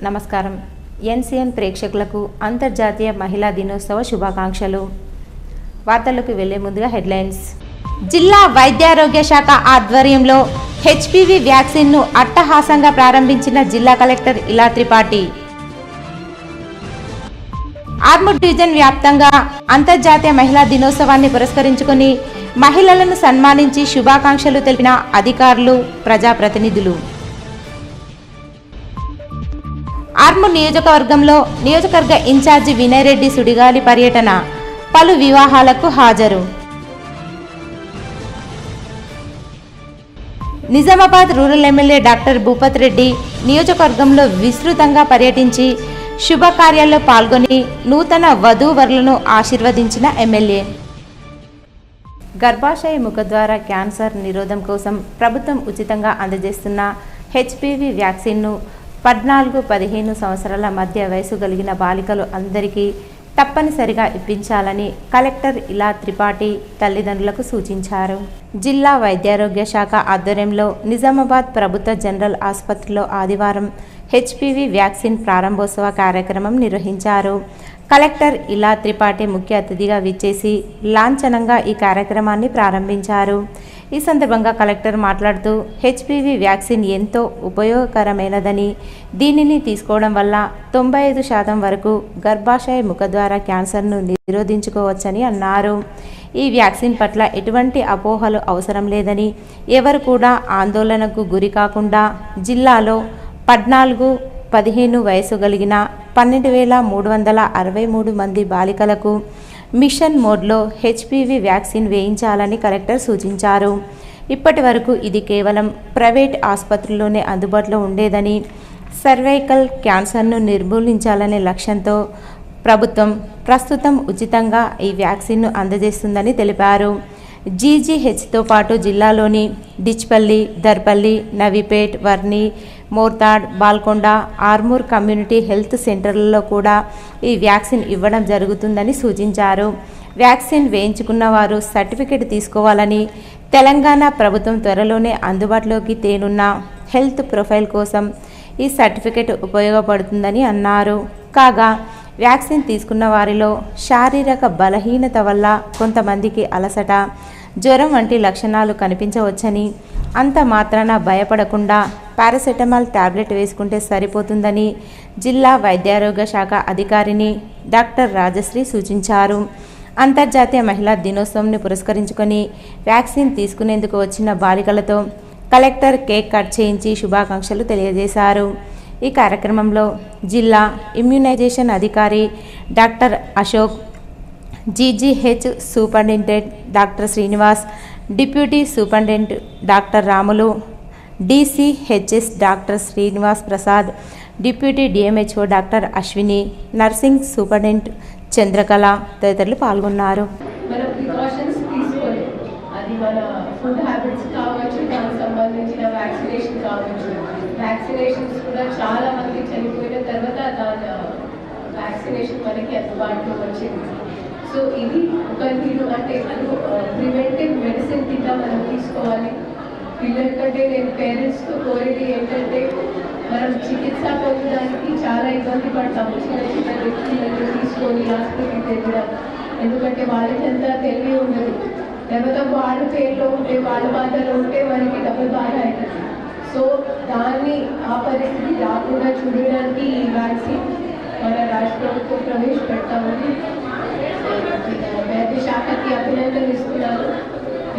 నమస్కారం. ఎన్సీఎన్ ప్రేక్షకులకు అంతర్జాతీయ మహిళా దినోత్సవ శుభాకాంక్షలు. వార్తలకు వెళ్లే ముందుగా హెడ్లైన్స్. జిల్లా వైద్యారోగ్య శాఖ ఆధ్వర్యంలో హెచ్పివి వ్యాక్సిన్ను అట్టహాసంగా ప్రారంభించిన జిల్లా కలెక్టర్ ఇలా త్రిపాఠి. ఆర్మూర్ డివిజన్ వ్యాప్తంగా అంతర్జాతీయ మహిళా దినోత్సవాన్ని పురస్కరించుకుని మహిళలను సన్మానించి శుభాకాంక్షలు తెలిపిన అధికారులు, ప్రజాప్రతినిధులు. ఆర్మూర్ నియోజకవర్గంలో నియోజకవర్గ ఇన్ఛార్జి వినయ్ రెడ్డి సుడిగాలి పర్యటన, పలు వివాహాలకు హాజరు. Nizamabad rural MLA doctor Bhupat Reddy నియోజకవర్గంలో విస్తృతంగా పర్యటించి శుభకార్యాల్లో పాల్గొని నూతన వధూవరులను ఆశీర్వదించిన ఎమ్మెల్యే. గర్భాశయ ముఖద్వార క్యాన్సర్ నిరోధం కోసం ప్రభుత్వం ఉచితంగా అందజేస్తున్న హెచ్పివి వ్యాక్సిన్ను 14-15 సంవత్సరాల మధ్య వయసు కలిగిన బాలికలు అందరికీ తప్పనిసరిగా ఇప్పించాలని కలెక్టర్ ఇలా త్రిపాఠి తల్లిదండ్రులకు సూచించారు. జిల్లా వైద్యారోగ్య శాఖ ఆధ్వర్యంలో నిజామాబాద్ ప్రభుత్వ జనరల్ ఆసుపత్రిలో ఆదివారం హెచ్పివి వ్యాక్సిన్ ప్రారంభోత్సవ కార్యక్రమం నిర్వహించారు. కలెక్టర్ ఇలా త్రిపాఠి ముఖ్య అతిథిగా విచ్చేసి లాంఛనంగా ఈ కార్యక్రమాన్ని ప్రారంభించారు. ఈ సందర్భంగా కలెక్టర్ మాట్లాడుతూ హెచ్పివి వ్యాక్సిన్ ఎంతో ఉపయోగకరమైనదని, దీనిని తీసుకోవడం వల్ల 95% వరకు గర్భాశయ ముఖద్వార క్యాన్సర్ను నిరోధించుకోవచ్చని అన్నారు. ఈ వ్యాక్సిన్ పట్ల ఎటువంటి అపోహలు అవసరం లేదని, ఎవరు కూడా ఆందోళనకు గురి కాకుండా జిల్లాలో 14-15 వయసు కలిగిన 12,363 మంది బాలికలకు మిషన్ మోడ్లో హెచ్పివి వ్యాక్సిన్ వేయించాలని కలెక్టర్ సూచించారు. ఇప్పటి వరకు ఇది కేవలం ప్రైవేట్ ఆసుపత్రుల్లోనే అందుబాటులో ఉండేదని, సర్వైకల్ క్యాన్సర్ను నిర్మూలించాలనే లక్ష్యంతో ప్రభుత్వం ప్రస్తుతం ఉచితంగా ఈ వ్యాక్సిన్ను అందజేస్తుందని తెలిపారు. జీజీహెచ్తో పాటు జిల్లాలోని డిచ్పల్లి, దర్పల్లి, నవీపేట్, వర్ని, మోర్తాడ్, బాల్కొండ, ఆర్మూర్ కమ్యూనిటీ హెల్త్ సెంటర్లలో కూడా ఈ వ్యాక్సిన్ ఇవ్వడం జరుగుతుందని సూచించారు. వ్యాక్సిన్ వేయించుకున్న వారు సర్టిఫికెట్ తీసుకోవాలని, తెలంగాణ ప్రభుత్వం త్వరలోనే అందుబాటులోకి తేనున్న హెల్త్ ప్రొఫైల్ కోసం ఈ సర్టిఫికెట్ ఉపయోగపడుతుందని అన్నారు. కాగా వ్యాక్సిన్ తీసుకున్న వారిలో శారీరక బలహీనత వల్ల కొంతమందికి అలసట, జ్వరం వంటి లక్షణాలు కనిపించవచ్చని, అంత మాత్రాన భయపడకుండా పారాసెటమాల్ టాబ్లెట్ వేసుకుంటే సరిపోతుందని జిల్లా వైద్యారోగ్య శాఖ అధికారిని డాక్టర్ రాజశ్రీ సూచించారు. అంతర్జాతీయ మహిళా దినోత్సవంని పురస్కరించుకొని వ్యాక్సిన్ తీసుకునేందుకు వచ్చిన బాలికలతో కలెక్టర్ కేక్ కట్ చేయించి శుభాకాంక్షలు తెలియజేశారు. ఈ కార్యక్రమంలో జిల్లా ఇమ్యునైజేషన్ అధికారి doctor Ashok, GGH superintendent doctor Srinivas, deputy superintendent doctor Ramulu, DCHS doctor Srinivas Prasad, deputy DMHO doctor Ashwini, nursing superintendent Chandrakala తదితరులు పాల్గొన్నారు. వ్యాక్సినేషన్స్ కూడా చాలా మంది చనిపోయిన తర్వాత వ్యాక్సినేషన్ మనకి అందుబాటులో వచ్చింది. సో ఇది ఒక అంటే ప్రివెంటివ్ మెడిసిన్ కింద మనం తీసుకోవాలి. పిల్లల కంటే నేను పేరెంట్స్తో కోరేది ఏంటంటే, మనం చికిత్స పొందడానికి చాలా ఇబ్బంది పడతాము చిన్న చిన్న వ్యక్తులను తీసుకొని హాస్పిటల్కి వెళ్ళడం. ఎందుకంటే వాళ్ళకి ఎంత తెలివి ఉండదు. లేకపోతే వాళ్ళ పేరులో ఉంటే, వాళ్ళ బాధలో ఉంటే మనకి డబ్బులు బాధ అవుతుంది. సో దాన్ని ఆ పరిస్థితి రాకుండా చూడడానికి ఈ వ్యాక్సిన్ మన రాష్ట్ర ప్రభుత్వం ప్రవేశపెడతామని వైద్య శాఖకి అభినందనలు ఇస్తున్నాను.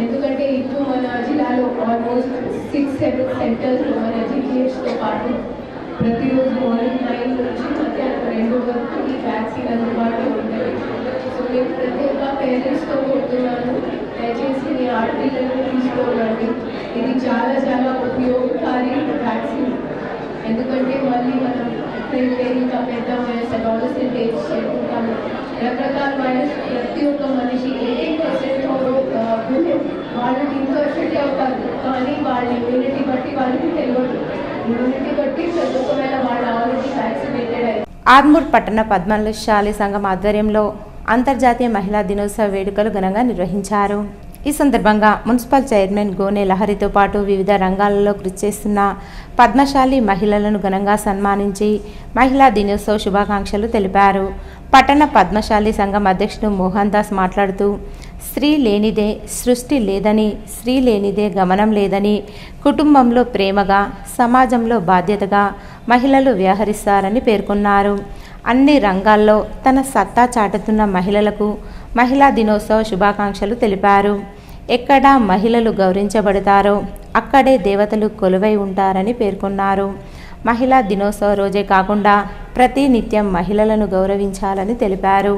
ఎందుకంటే ఇప్పుడు మన జిల్లాలో ఆల్మోస్ట్ 6-7 సెంటర్స్లో మన జీజీహెచ్తో పాటు ప్రతిరోజు మార్నింగ్ 9 నుంచి మధ్యాహ్నం 2 వరకు ఈ వ్యాక్సిన్ అందుబాటులో ఉంటుంది. సో నేను ప్రతి ఒక్క పేరెంట్స్తో కోరుతున్నాను, దయచేసి మీ ఆడపిల్లలను తీసుకోవాలండి. ఇది చాలా చాలా ఉపయోగకారి వ్యాక్సిన్. ఎందుకంటే మళ్ళీ మనం ఇంకా పెద్ద వయసు అడాలసెంట్ ఏజ్ చేరుకుంటాము. రకరకాల వైరస్ ప్రతి ఒక్క మనిషి 80% వాళ్ళకి ఇంకో ఎఫెక్ట్ అవుతారు, కానీ వాళ్ళ ఇమ్యూనిటీ బట్టి వాళ్ళకి తెలియదు. ఇమ్యూనిటీ బట్టి ఒకవేళ వాళ్ళు ఆల్రెడీ వ్యాక్సినేటెడ్ అయ్యి. ఆర్మూర్ పట్టణ పద్మశాలి సంఘం ఆధ్వర్యంలో అంతర్జాతీయ మహిళా దినోత్సవ వేడుకలు ఘనంగా నిర్వహించారు. ఈ సందర్భంగా మున్సిపల్ చైర్మన్ గోనె లహరితో పాటు వివిధ రంగాలలో కృషి చేస్తున్న పద్మశాలి మహిళలను ఘనంగా సన్మానించి మహిళా దినోత్సవ శుభాకాంక్షలు తెలిపారు. పట్టణ పద్మశాలి సంఘం అధ్యక్షుడు మోహన్ దాస్ మాట్లాడుతూ స్త్రీ లేనిదే సృష్టి లేదని, స్త్రీ లేనిదే గమనం లేదని, కుటుంబంలో ప్రేమగా, సమాజంలో బాధ్యతగా మహిళలు వ్యవహరిస్తారని పేర్కొన్నారు. అన్ని రంగాల్లో తన సత్తా చాటుతున్న మహిళలకు మహిళా దినోత్సవ శుభాకాంక్షలు తెలిపారు. ఎక్కడ మహిళలు గౌరవించబడతారో అక్కడే దేవతలు కొలువై ఉంటారని పేర్కొన్నారు. మహిళా దినోత్సవ రోజే కాకుండా ప్రతి నిత్యం మహిళలను గౌరవించాలని తెలిపారు.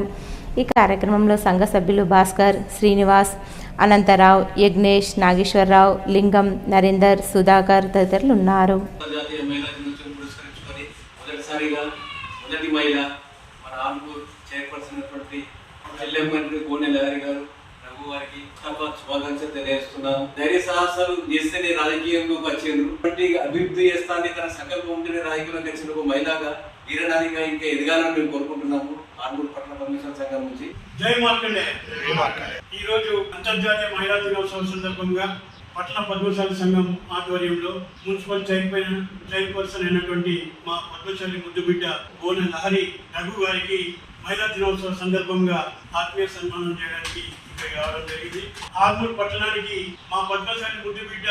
ఈ కార్యక్రమంలో సంఘ సభ్యులు భాస్కర్, శ్రీనివాస్, అనంతరావు, యజ్ఞేష్, నాగేశ్వరరావు, లింగం, నరేందర్, సుధాకర్ తదితరులు ఉన్నారు. మొదటి మహిళ మన ఆర్మూర్ చైర్పర్సన్ గోనె లహరి గారు రఘు వారికి శుభాకాంక్షలు తెలియజేస్తున్నాను. ధైర్య సాహసాలు చేస్తేనే రాజకీయంలోకి వచ్చేందుకు అభివృద్ధి చేస్తాన్ని తన సంకల్పం ఉంటేనే రాజకీయంలోకి వచ్చిన ఒక మహిళగా వీరనారిగా ఇంకా ఎదగాలని మేము కోరుకుంటున్నాము. ఆర్మూర్ పట్టణ పర్మిషన్ సంఘం నుంచి జై మార్కండే. ఈ రోజు అంతర్జాతీయ మహిళా దినోత్సవం సందర్భంగా పట్టణ పద్మశాలి సంఘం ఆధ్వర్యంలో మున్సిపల్ చైర్పర్సన్ అయినటువంటి మా పద్మశాలి ముద్దుబిడ్డ గోనె లహరి రఘు గారికి మహిళా దినోత్సవం సందర్భంగా ఆత్మీయ సన్మానం చేయడానికి ఇక్కడికి రావడం జరిగింది. ఆర్మూర్ పట్టణానికి మా పద్మశాలి ముద్దుబిడ్డ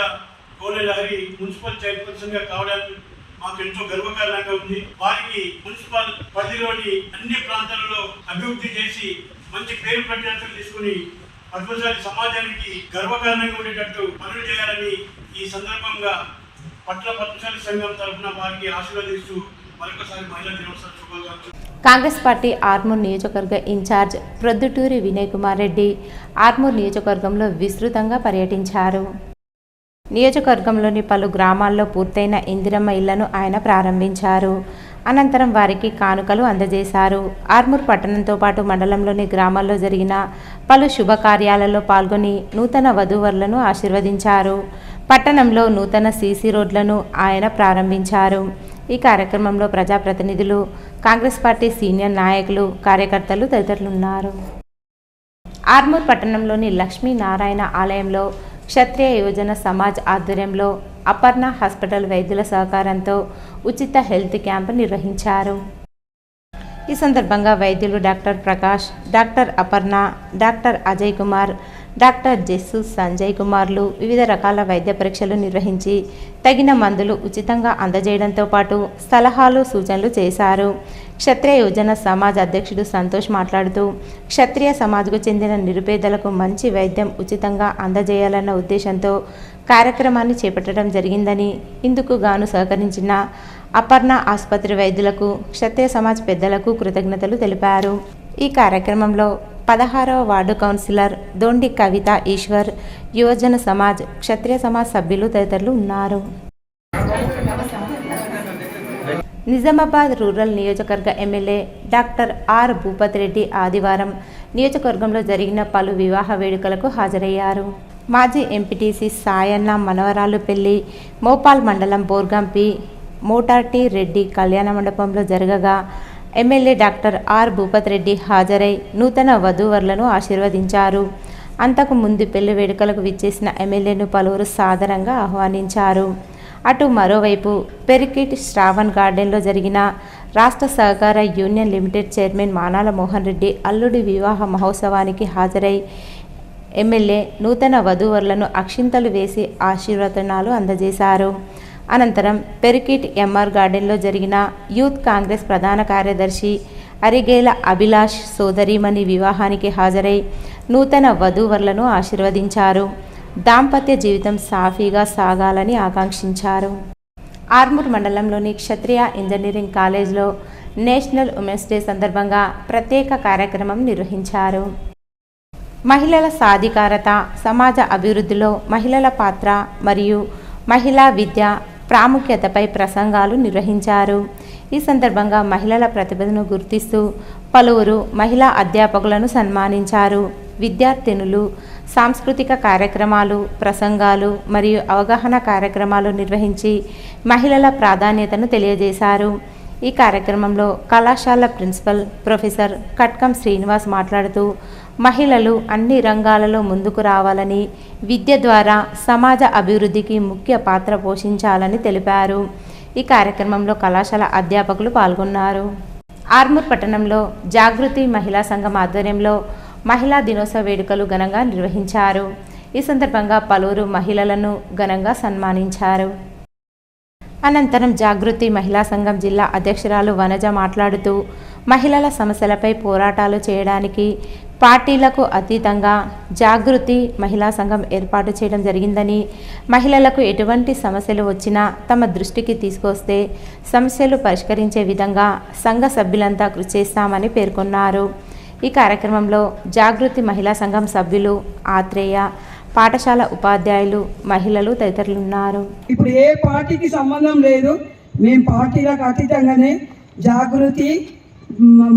గోనె లహరి మున్సిపల్ చైర్పర్సన్ గా కావడానికి మాకు ఎంతో గర్వకారణంగా ఉంది. వారికి మున్సిపల్ పరిధిలోని అన్ని ప్రాంతాలలో అభివృద్ధి చేసి మంచి పేరు ప్రఖ్యాతులు తీసుకుని పద్మశాలి సమాజానికి గర్వకారణంగా ఉండేటట్టు పనులు చేయాలని ఈ సందర్భంగా పట్టణ పద్మశాలి సంఘం తరఫున వారికి ఆశీర్వదిస్తూ మరొకసారి మహిళా దినోత్సవ శుభాకాంక్షలు. కాంగ్రెస్ పార్టీ ఆర్మూర్ నియోజకవర్గ ఇన్ఛార్జ్ ప్రొద్దుటూరి వినయ్ కుమార్ రెడ్డి ఆర్మూర్ నియోజకవర్గంలో విస్తృతంగా పర్యటించారు. నియోజకవర్గంలోని పలు గ్రామాల్లో పూర్తయిన ఇందిరమ్మ ఇళ్లను ఆయన ప్రారంభించారు. అనంతరం వారికి కానుకలు అందజేశారు. ఆర్మూర్ పట్టణంతో పాటు మండలంలోని గ్రామాల్లో జరిగిన పలు శుభకార్యాలలో పాల్గొని నూతన వధూవరులను ఆశీర్వదించారు. పట్టణంలో నూతన సీసీ రోడ్లను ఆయన ప్రారంభించారు. ఈ కార్యక్రమంలో ప్రజాప్రతినిధులు, కాంగ్రెస్ పార్టీ సీనియర్ నాయకులు, కార్యకర్తలు తదితరులున్నారు. ఆర్మూర్ పట్టణంలోని లక్ష్మీనారాయణ ఆలయంలో క్షత్రియ యువజన సమాజ్ ఆధ్వర్యంలో అపర్ణ హాస్పిటల్ వైద్యుల సహకారంతో ఉచిత హెల్త్ క్యాంప్ నిర్వహించారు. ఈ సందర్భంగా వైద్యులు doctor Prakash, doctor Aparna, doctor Ajay Kumar, doctor Jessu Sanjay కుమార్లు వివిధ రకాల వైద్య పరీక్షలు నిర్వహించి తగిన మందులు ఉచితంగా అందజేయడంతో పాటు సలహాలు, సూచనలు చేశారు. క్షత్రియ యువజన సమాజ్ అధ్యక్షుడు సంతోష్ మాట్లాడుతూ క్షత్రియ సమాజ్కు చెందిన నిరుపేదలకు మంచి వైద్యం ఉచితంగా అందజేయాలన్న ఉద్దేశంతో కార్యక్రమాన్ని చేపట్టడం జరిగిందని, ఇందుకు గాను సహకరించిన అపర్ణ ఆసుపత్రి వైద్యులకు, క్షత్రియ సమాజ్ పెద్దలకు కృతజ్ఞతలు తెలిపారు. ఈ కార్యక్రమంలో 16వ వార్డు కౌన్సిలర్ దొండి కవిత ఈశ్వర్, యువజన సమాజ్, క్షత్రియ సమాజ్ సభ్యులు తదితరులు ఉన్నారు. నిజామాబాద్ రూరల్ నియోజకవర్గ MLA doctor R Bhupath Reddy ఆదివారం నియోజకవర్గంలో జరిగిన పలు వివాహ వేడుకలకు హాజరయ్యారు. మాజీ ఎంపీటీసీ సాయన్న మనవరాలు పెళ్లి మోపాల్ మండలం బోర్గంపి మోటార్టీ రెడ్డి కళ్యాణ మండపంలో జరగగా MLA doctor R Bhupath Reddy హాజరై నూతన వధూవరులను ఆశీర్వదించారు. అంతకు ముందు పెళ్లి వేడుకలకు విచ్చేసిన ఎమ్మెల్యేను పలువురు సాదరంగా ఆహ్వానించారు. అటు మరోవైపు పెరికిట్ శ్రావణ్ గార్డెన్లో జరిగిన రాష్ట్ర సహకార union limited chairman Manala Mohan Reddy అల్లుడి వివాహ మహోత్సవానికి హాజరై ఎమ్మెల్యే నూతన వధూవరులను అక్షింతలు వేసి ఆశీర్వచనాలు అందజేశారు. అనంతరం పెరికిట్ ఎంఆర్ గార్డెన్లో జరిగిన యూత్ కాంగ్రెస్ ప్రధాన కార్యదర్శి అరిగేల అభిలాష్ సోదరీమణి వివాహానికి హాజరై నూతన వధూవరులను ఆశీర్వదించారు. దాంపత్య జీవితం సాఫీగా సాగాలని ఆకాంక్షించారు. ఆర్మూర్ మండలంలోని క్షత్రియ ఇంజనీరింగ్ కాలేజ్లో నేషనల్ ఉమెన్స్ డే సందర్భంగా ప్రత్యేక కార్యక్రమం నిర్వహించారు. మహిళల సాధికారత, సమాజ అభివృద్ధిలో మహిళల పాత్ర మరియు మహిళా విద్య ప్రాముఖ్యతపై ప్రసంగాలు నిర్వహించారు. ఈ సందర్భంగా మహిళల ప్రతిభను గుర్తిస్తూ పలువురు మహిళా అధ్యాపకులను సన్మానించారు. విద్యార్థినులు సాంస్కృతిక కార్యక్రమాలు, ప్రసంగాలు మరియు అవగాహన కార్యక్రమాలు నిర్వహించి మహిళల ప్రాధాన్యతను తెలియజేశారు. ఈ కార్యక్రమంలో కళాశాల ప్రిన్సిపల్ ప్రొఫెసర్ కట్కం శ్రీనివాస్ మాట్లాడుతూ మహిళలు అన్ని రంగాలలో ముందుకు రావాలని, విద్య ద్వారా సమాజ అభివృద్ధికి ముఖ్య పాత్ర పోషించాలని తెలిపారు. ఈ కార్యక్రమంలో కళాశాల అధ్యాపకులు పాల్గొన్నారు. ఆర్మూర్ పట్టణంలో జాగృతి మహిళా సంఘం ఆధ్వర్యంలో మహిళా దినోత్సవ వేడుకలు ఘనంగా నిర్వహించారు. ఈ సందర్భంగా పలువురు మహిళలను ఘనంగా సన్మానించారు. అనంతరం జాగృతి మహిళా సంఘం జిల్లా అధ్యక్షురాలు వనజ మాట్లాడుతూ మహిళల సమస్యలపై పోరాటాలు చేయడానికి పార్టీలకు అతీతంగా జాగృతి మహిళా సంఘం ఏర్పాటు చేయడం జరిగిందని, మహిళలకు ఎటువంటి సమస్యలు వచ్చినా తమ దృష్టికి తీసుకొస్తే సమస్యలు పరిష్కరించే విధంగా సంఘ సభ్యులంతా కృషి చేస్తామని పేర్కొన్నారు. ఈ కార్యక్రమంలో జాగృతి మహిళా సంఘం సభ్యులు ఆత్రేయ, పాఠశాల ఉపాధ్యాయులు, మహిళలు తదితరులున్నారు. ఇప్పుడు ఏ పార్టీకి సంబంధం లేదు, మేము పార్టీలకు అతీతంగానే జాగృతి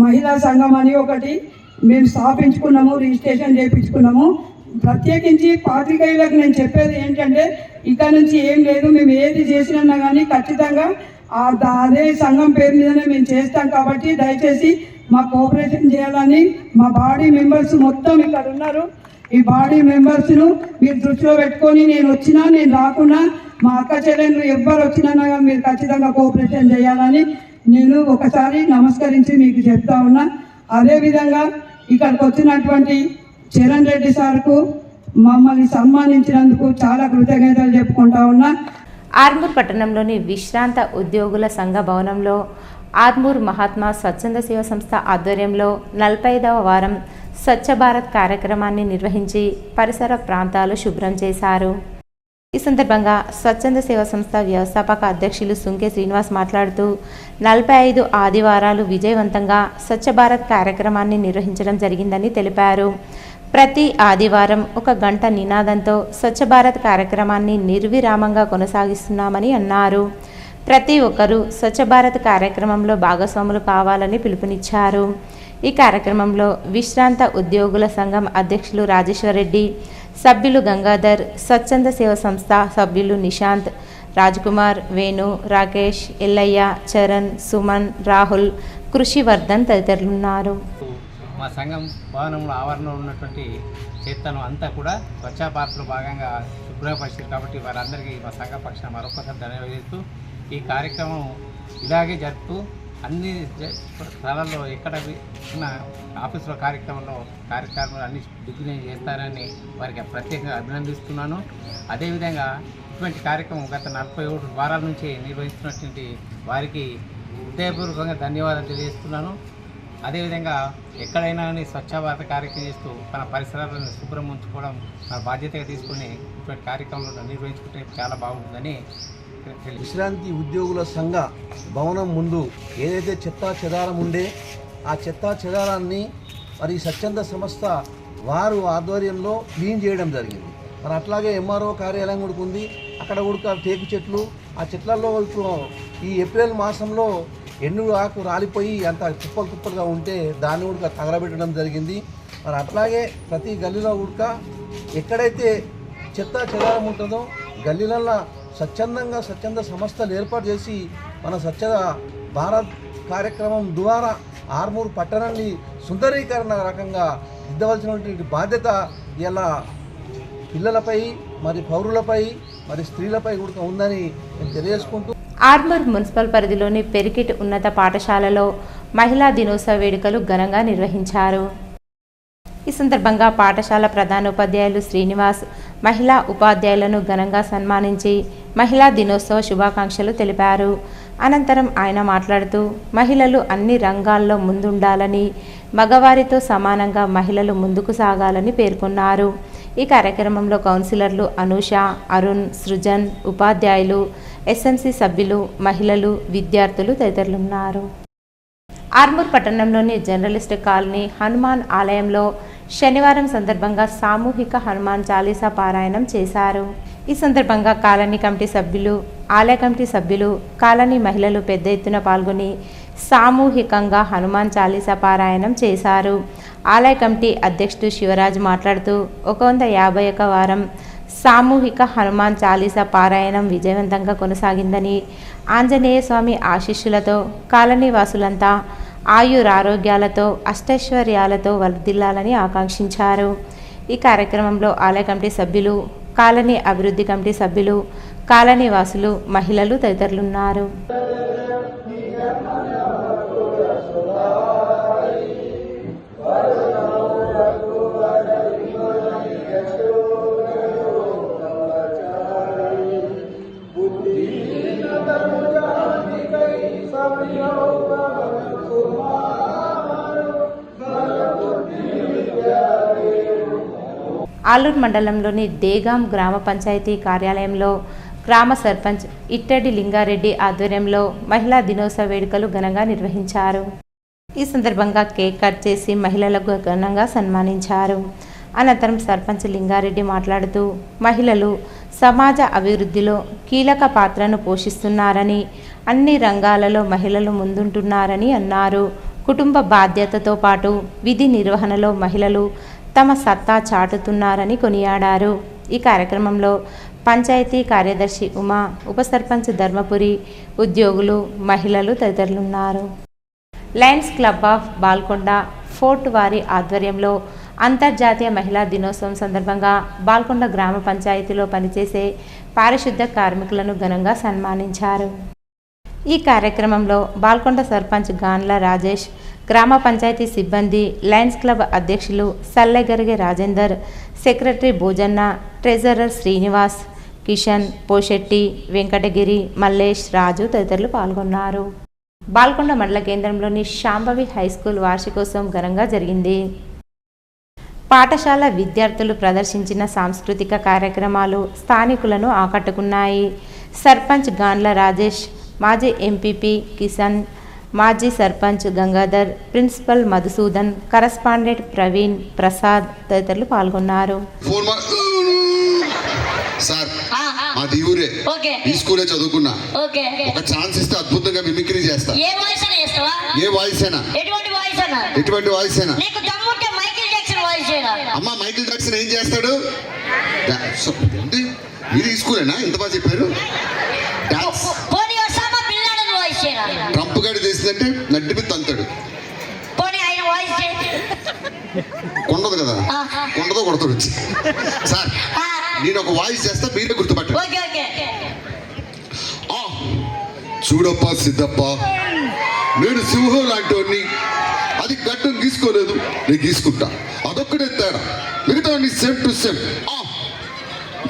మహిళా సంఘం అని ఒకటి మేము స్థాపించుకున్నాము, రిజిస్ట్రేషన్ చేయించుకున్నాము. ప్రత్యేకించి పాత్రికేయులకు నేను చెప్పేది ఏంటంటే, ఇక్కడ నుంచి ఏం లేదు, మేము ఏది చేసినా కానీ ఖచ్చితంగా అదే సంఘం పేరు మీదనే మేము చేస్తాం. కాబట్టి దయచేసి మా కోఆపరేషన్ చేయాలని మా బాడీ మెంబర్స్ మొత్తం ఇక్కడ ఉన్నారు. ఈ బాడీ మెంబర్స్ను మీరు దృష్టిలో పెట్టుకొని నేను వచ్చినా నేను రాకున్నా మా అక్క చెల్లెళ్ళు ఎవ్వరు వచ్చినా కానీ మీరు ఖచ్చితంగా కోఆపరేషన్ చేయాలని నేను ఒకసారి నమస్కరించి మీకు చెప్తా ఉన్నా. అదేవిధంగా ఇక్కడికి వచ్చినటువంటి చరణ్ రెడ్డి సార్కు మమ్మల్ని సన్మానించినందుకు చాలా కృతజ్ఞతలు చెప్పుకుంటా ఉన్నా. ఆర్మూర్ పట్టణంలోని విశ్రాంత ఉద్యోగుల సంఘ భవనంలో ఆర్మూర్ మహాత్మా స్వచ్ఛంద సేవ సంస్థ ఆధ్వర్యంలో 45వ వారం స్వచ్ఛ భారత్ కార్యక్రమాన్ని నిర్వహించి పరిసర ప్రాంతాలు శుభ్రం చేశారు. ఈ సందర్భంగా స్వచ్ఛంద సేవా సంస్థ వ్యవస్థాపక అధ్యక్షులు సుంకే శ్రీనివాస్ మాట్లాడుతూ 45 ఆదివారాలు విజయవంతంగా స్వచ్ఛ భారత్ కార్యక్రమాన్ని నిర్వహించడం జరిగిందని తెలిపారు. ప్రతి ఆదివారం 1 గంట నినాదంతో స్వచ్ఛ భారత్ కార్యక్రమాన్ని నిర్విరామంగా కొనసాగిస్తున్నామని అన్నారు. ప్రతి ఒక్కరూ స్వచ్ఛ భారత్ కార్యక్రమంలో భాగస్వాములు కావాలని పిలుపునిచ్చారు. ఈ కార్యక్రమంలో విశ్రాంత ఉద్యోగుల సంఘం అధ్యక్షులు రాజేశ్వర్ రెడ్డి, సభ్యులు గంగాధర్, స్వచ్ఛంద సేవ సంస్థ సభ్యులు నిశాంత్, రాజ్కుమార్, వేణు, రాకేష్, ఎల్లయ్య, చరణ్, సుమన్, రాహుల్, కృషివర్ధన్ తదితరులున్నారు. మా సంఘం భవనంలో ఆవరణలో ఉన్నటువంటి చేతను అంతా కూడా స్వచ్ఛ భారత్లో భాగంగా శుభ్రపరిచారు. కాబట్టి వారందరికీ మా సంఘ పక్షాన మరొకసారి ధన్యవాదాలు. ఈ కార్యక్రమం ఇలాగే జరుపుతూ అన్ని స్థలాల్లో ఎక్కడ ఉన్న ఆఫీసులో కార్యక్రమాలు అన్ని దిగ్విజయం చేస్తారని వారికి ప్రత్యేకంగా అభినందిస్తున్నాను. అదేవిధంగా ఇటువంటి కార్యక్రమం గత 47 వారాల నుంచి నిర్వహిస్తున్నటువంటి వారికి హృదయపూర్వకంగా ధన్యవాదాలు తెలియజేస్తున్నాను. అదేవిధంగా ఎక్కడైనా స్వచ్ఛ భారత కార్యక్రమం చేస్తూ మన పరిసరాలను శుభ్రం ఉంచుకోవడం మన బాధ్యతగా తీసుకుని ఇటువంటి కార్యక్రమాలను నిర్వహించుకుంటే చాలా బాగుంటుందని. విశ్రాంతి ఉద్యోగుల సంఘ భవనం ముందు ఏదైతే చెత్తా చెదారం ఉండే ఆ చెత్తా చెదారాన్ని మరి స్వచ్ఛంద సంస్థ వారు ఆధ్వర్యంలో క్లీన్ చేయడం జరిగింది. మరి అట్లాగే ఎంఆర్ఓ కార్యాలయం కూడా ఉంది, అక్కడ కూడా టేకు చెట్లు, ఆ చెట్లలో ఈ ఏప్రిల్ మాసంలో ఎండు ఆకు రాలిపోయి అంత కుప్పలుగా ఉంటే దాన్ని కూడా తగలబెట్టడం జరిగింది. మరి అట్లాగే ప్రతి గల్లీలో కూడా ఎక్కడైతే చెత్తా చెదారం ఉంటుందో గల్లీలలో స్వచ్ఛంద సంస్థలు ఏర్పాటు చేసి మన స్వచ్ఛ భారత్ కార్యక్రమం ద్వారా ఆర్మూర్ పట్టణాన్ని సుందరీకరణ రకంగా దిద్దవలసినటువంటి బాధ్యత ఇలా పిల్లలపై మరి పౌరులపై మరి స్త్రీలపై కూడా ఉందని నేను తెలియజేసుకుంటూ ఆర్మూర్ మున్సిపల్ పరిధిలోని పెరికిట్ ఉన్నత పాఠశాలలో మహిళా దినోత్సవ వేడుకలు ఘనంగా నిర్వహించారు. ఈ సందర్భంగా పాఠశాల ప్రధానోపాధ్యాయులు శ్రీనివాస్ మహిళా ఉపాధ్యాయులను ఘనంగా సన్మానించి మహిళా దినోత్సవ శుభాకాంక్షలు తెలిపారు. అనంతరం ఆయన మాట్లాడుతూ మహిళలు అన్ని రంగాల్లో ముందుండాలని, మగవారితో సమానంగా మహిళలు ముందుకు సాగాలని పేర్కొన్నారు. ఈ కార్యక్రమంలో కౌన్సిలర్లు అనూష, అరుణ్, సృజన్, ఉపాధ్యాయులు, ఎస్ఎంసీ సభ్యులు, మహిళలు, విద్యార్థులు తదితరులున్నారు. ఆర్మూర్ పట్టణంలోని జర్నలిస్ట్ కాలనీ హనుమాన్ ఆలయంలో శనివారం సందర్భంగా సామూహిక హనుమాన్ చాలీసా పారాయణం చేశారు. ఈ సందర్భంగా కాలనీ కమిటీ సభ్యులు, ఆలయ కమిటీ సభ్యులు, కాలనీ మహిళలు పెద్ద ఎత్తున పాల్గొని సామూహికంగా హనుమాన్ చాలీసా పారాయణం చేశారు. ఆలయ కమిటీ అధ్యక్షుడు శివరాజ్ మాట్లాడుతూ 151 వారం సామూహిక హనుమాన్ చాలీసా పారాయణం విజయవంతంగా కొనసాగిందని, ఆంజనేయ స్వామి ఆశీస్సులతో కాలనీ వాసులంతా ఆయురారోగ్యాలతో అష్టైశ్వర్యాలతో వర్ధిల్లాలని ఆకాంక్షించారు. ఈ కార్యక్రమంలో ఆలయ కమిటీ సభ్యులు, కాలనీ అభివృద్ధి కమిటీ సభ్యులు, కాలనీ వాసులు, మహిళలు తదితరులున్నారు. ఆలూరు మండలంలోని దేగాం గ్రామ పంచాయతీ కార్యాలయంలో గ్రామ సర్పంచ్ ఇట్టడి లింగారెడ్డి ఆధ్వర్యంలో మహిళా దినోత్సవ వేడుకలు ఘనంగా నిర్వహించారు. ఈ సందర్భంగా కేక్ కట్ చేసి మహిళలకు ఘనంగా సన్మానించారు. అనంతరం సర్పంచ్ లింగారెడ్డి మాట్లాడుతూ మహిళలు సమాజ అభివృద్ధిలో కీలక పాత్రను పోషిస్తున్నారని, అన్ని రంగాలలో మహిళలు ముందుంటున్నారని అన్నారు. కుటుంబ బాధ్యతతో పాటు విధి నిర్వహణలో మహిళలు తమ సత్తా చాటుతున్నారని కొనియాడారు. ఈ కార్యక్రమంలో పంచాయతీ కార్యదర్శి ఉమా, ఉప సర్పంచ్ ధర్మపురి, ఉద్యోగులు, మహిళలు తదితరులున్నారు. Lions club of Balkonda fort వారి ఆధ్వర్యంలో అంతర్జాతీయ మహిళా దినోత్సవం సందర్భంగా బాల్కొండ గ్రామ పంచాయతీలో పనిచేసే పారిశుద్ధ కార్మికులను ఘనంగా సన్మానించారు. ఈ కార్యక్రమంలో బాల్కొండ సర్పంచ్ గాన్ల రాజేష్, గ్రామ పంచాయతీ సిబ్బంది, లయన్స్ క్లబ్ అధ్యక్షులు సల్లెగరిగే రాజేందర్, సెక్రటరీ భోజన్న, ట్రెజరర్ శ్రీనివాస్, కిషన్, పోషెట్టి, వెంకటగిరి, మల్లేష్, రాజు తదితరులు పాల్గొన్నారు. బాల్కొండ మండల కేంద్రంలోని శాంభవి హైస్కూల్ వార్షికోత్సవం ఘనంగా జరిగింది. పాఠశాల విద్యార్థులు ప్రదర్శించిన సాంస్కృతిక కార్యక్రమాలు స్థానికులను ఆకట్టుకున్నాయి. సర్పంచ్ గాన్ల రాజేష్, మాజీ ఎంపీపీ కిషన్, మాజీ సర్పంచ్ గంగాధర్, ప్రిన్సిపల్ మధుసూదన్, కరస్పాండెంట్ ప్రవీణ్, ప్రసాద్ తదితరులు పాల్గొన్నారు. సార్ మాది ఊరే, ఈ స్కూలే చదువుకున్నా. ఒక ఛాన్స్ ఇస్తే అద్భుతంగా మిమిక్రీ చేస్తా. ఏ వాయిస్ అయినా, ఎటువంటి వాయిస్ అయినా. అమ్మా మైకిల్ జాక్సన్ ఏం చేస్తాడు? ఇది ఈ స్కూలేనా ఇంత బాగా చెప్పారు? ట్రంప్ గాడి చేసిందంటే నడ్డి మీద తంతాడు. కొండదు కదా, కొండతో కొడతాడు వచ్చి. సార్ నేను ఒక వాయిస్ చేస్తా, మీరే గుర్తుపట్టండి. చూడప్ప సిద్ధప్ప, నేను సింహం లాంటి వాడిని. అది గడ్డం గీసుకోలేదు, నేను గీసుకుంటా. అదొక్కడే తేడా, మిగతా సేమ్ టు సేమ్.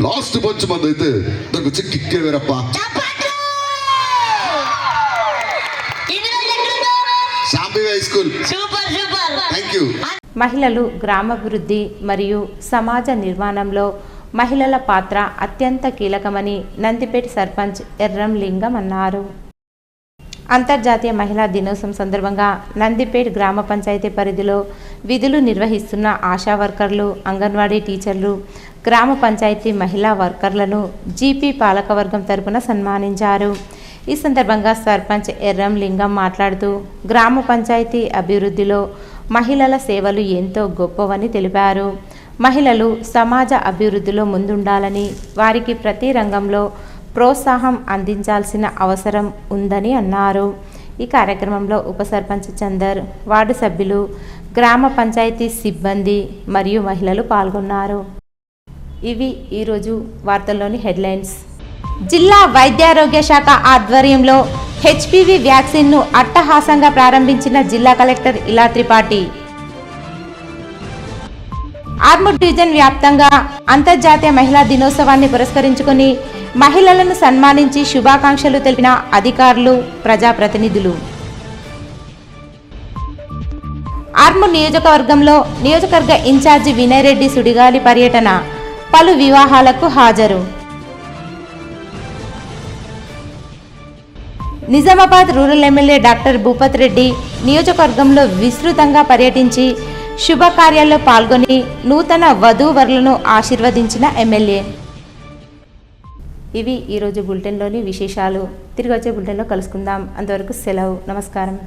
లాస్ట్ మంచి మంది అయితే దానికి వచ్చి కిక్కే వేరప్ప. Shambhavi high school. Thank you. మహిళలు గ్రామాభివృద్ధి మరియు సమాజ నిర్మాణంలో మహిళల పాత్ర అత్యంత కీలకమని నందిపేట సర్పంచ్ ఎర్రం లింగం అన్నారు. అంతర్జాతీయ మహిళా దినోత్సవం సందర్భంగా నందిపేట గ్రామ పంచాయతీ పరిధిలో విధులు నిర్వహిస్తున్న ఆశా వర్కర్లు, అంగన్వాడీ టీచర్లు, గ్రామ పంచాయతీ మహిళా వర్కర్లను జీపీ పాలకవర్గం తరపున సన్మానించారు. ఈ సందర్భంగా సర్పంచ్ ఎర్రం లింగం మాట్లాడుతూ గ్రామ పంచాయతీ అభివృద్ధిలో మహిళల సేవలు ఎంతో గొప్పవని తెలిపారు. మహిళలు సమాజ అభివృద్ధిలో ముందుండాలని, వారికి ప్రతి రంగంలో ప్రోత్సాహం అందించాల్సిన అవసరం ఉందని అన్నారు. ఈ కార్యక్రమంలో ఉప సర్పంచ్ చందర్, వార్డు సభ్యులు, గ్రామ పంచాయతీ సిబ్బంది మరియు మహిళలు పాల్గొన్నారు. ఇవి ఈరోజు వార్తల్లోని హెడ్లైన్స్. జిల్లా వైద్యారోగ్య శాఖ ఆధ్వర్యంలో హెచ్పివి వ్యాక్సిన్ను అట్టహాసంగా ప్రారంభించిన జిల్లా కలెక్టర్ ఇలా త్రిపాఠి. ఆర్మూర్ డివిజన్ వ్యాప్తంగా అంతర్జాతీయ మహిళా దినోత్సవాన్ని పురస్కరించుకుని మహిళలను సన్మానించి శుభాకాంక్షలు తెలిపిన అధికారులు, ప్రజాప్రతినిధులు. ఆర్మూర్ నియోజకవర్గంలో నియోజకవర్గ ఇన్ఛార్జి వినయ్ రెడ్డి సుడిగాలి పర్యటన, పలు వివాహాలకు హాజరు. Nizamabad rural MLA doctor Bhupat Reddy నియోజకవర్గంలో విస్తృతంగా పర్యటించి శుభకార్యాల్లో పాల్గొని నూతన వధూవరులను ఆశీర్వదించిన ఎమ్మెల్యే. ఇవి ఈరోజు బులెటిన్లోని విశేషాలు. తిరిగి వచ్చే బులెటిన్లో కలుసుకుందాం. అంతవరకు సెలవు. నమస్కారం.